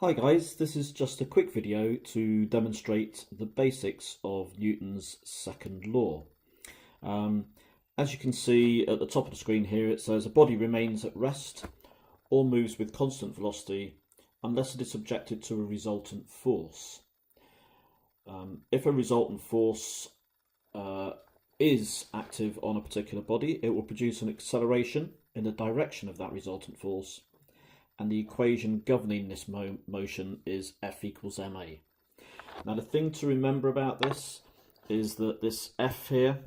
Hi guys, this is just a quick video to demonstrate the basics of Newton's second law. As you can see at the top of the screen here, it says a body remains at rest or moves with constant velocity unless it is subjected to a resultant force. If a resultant force is active on a particular body, it will produce an acceleration in the direction of that resultant force, and the equation governing this motion is F equals ma. Now the thing to remember about this is that this F here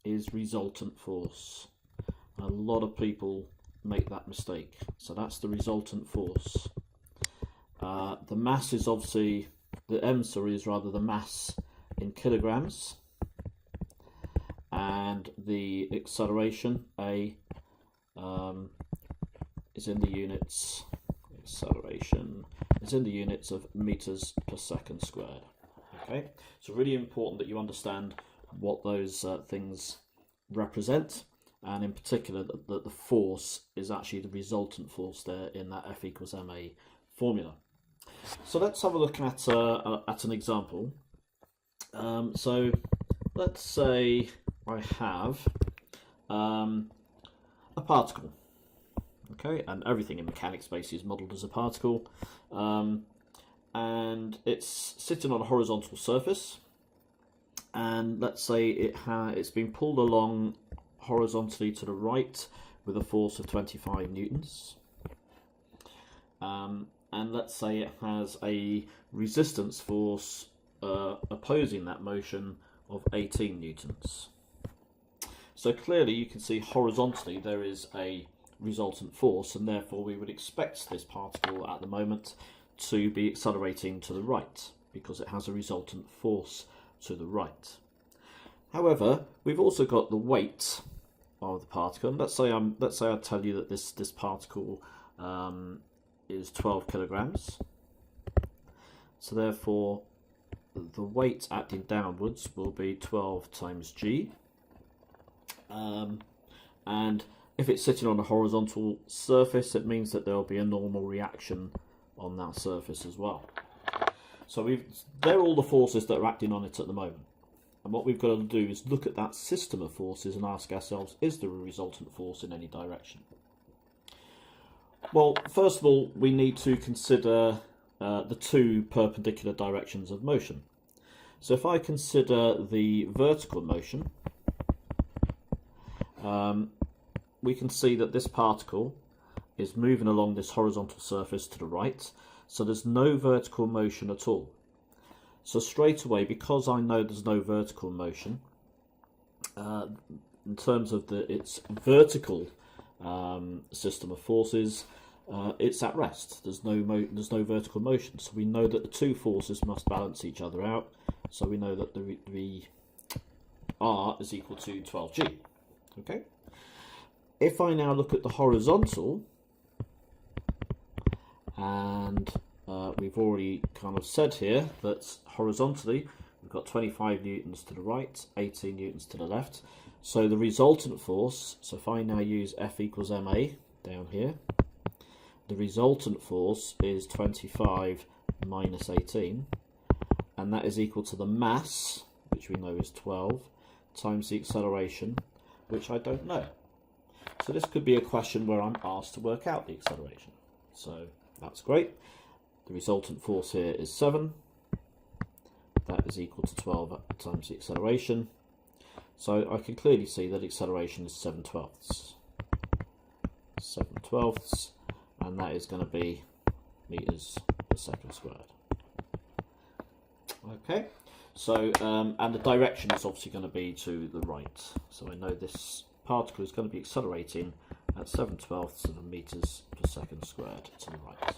is resultant force. A lot of people make that mistake. So that's the resultant force. The mass is obviously, the m is rather the mass in kilograms, and the acceleration a is in the units, acceleration is in the units of meters per second squared. Okay, so really important that you understand what those things represent, and in particular that the force is actually the resultant force there in that F equals ma formula. So let's have a look at an example. So let's say I have a particle. Okay, and everything in mechanics basically is modelled as a particle, and it's sitting on a horizontal surface, and let's say it's been pulled along horizontally to the right with a force of 25 newtons, and let's say it has a resistance force opposing that motion of 18 newtons. So clearly you can see horizontally there is a resultant force, and therefore we would expect this particle at the moment to be accelerating to the right because it has a resultant force to the right. However, we've also got the weight of the particle, and let's say I tell you that this particle is 12 kilograms. So therefore the weight acting downwards will be 12 times g, and if it's sitting on a horizontal surface, it means that there will be a normal reaction on that surface as well. So they're all the forces that are acting on it at the moment. And what we've got to do is look at that system of forces and ask ourselves, is there a resultant force in any direction? Well, first of all, we need to consider the two perpendicular directions of motion. So if I consider the vertical motion, we can see that this particle is moving along this horizontal surface to the right, so there's no vertical motion at all. So straight away, because I know there's no vertical motion, in terms of its vertical system of forces, it's at rest. There's no vertical motion, so we know that the two forces must balance each other out. So we know that the R is equal to 12g. Okay. If I now look at the horizontal, and we've already kind of said here that horizontally we've got 25 newtons to the right, 18 newtons to the left. So the resultant force, so if I now use F equals ma down here, the resultant force is 25 minus 18, and that is equal to the mass, which we know is 12, times the acceleration, which I don't know. So this could be a question where I'm asked to work out the acceleration. So that's great. The resultant force here is 7. That is equal to 12 times the acceleration. So I can clearly see that acceleration is 7/12. 7/12, and that is going to be meters per second squared. Okay, so and the direction is obviously going to be to the right. So I know this particle is going to be accelerating at 7/12 of a meters per second squared to the right.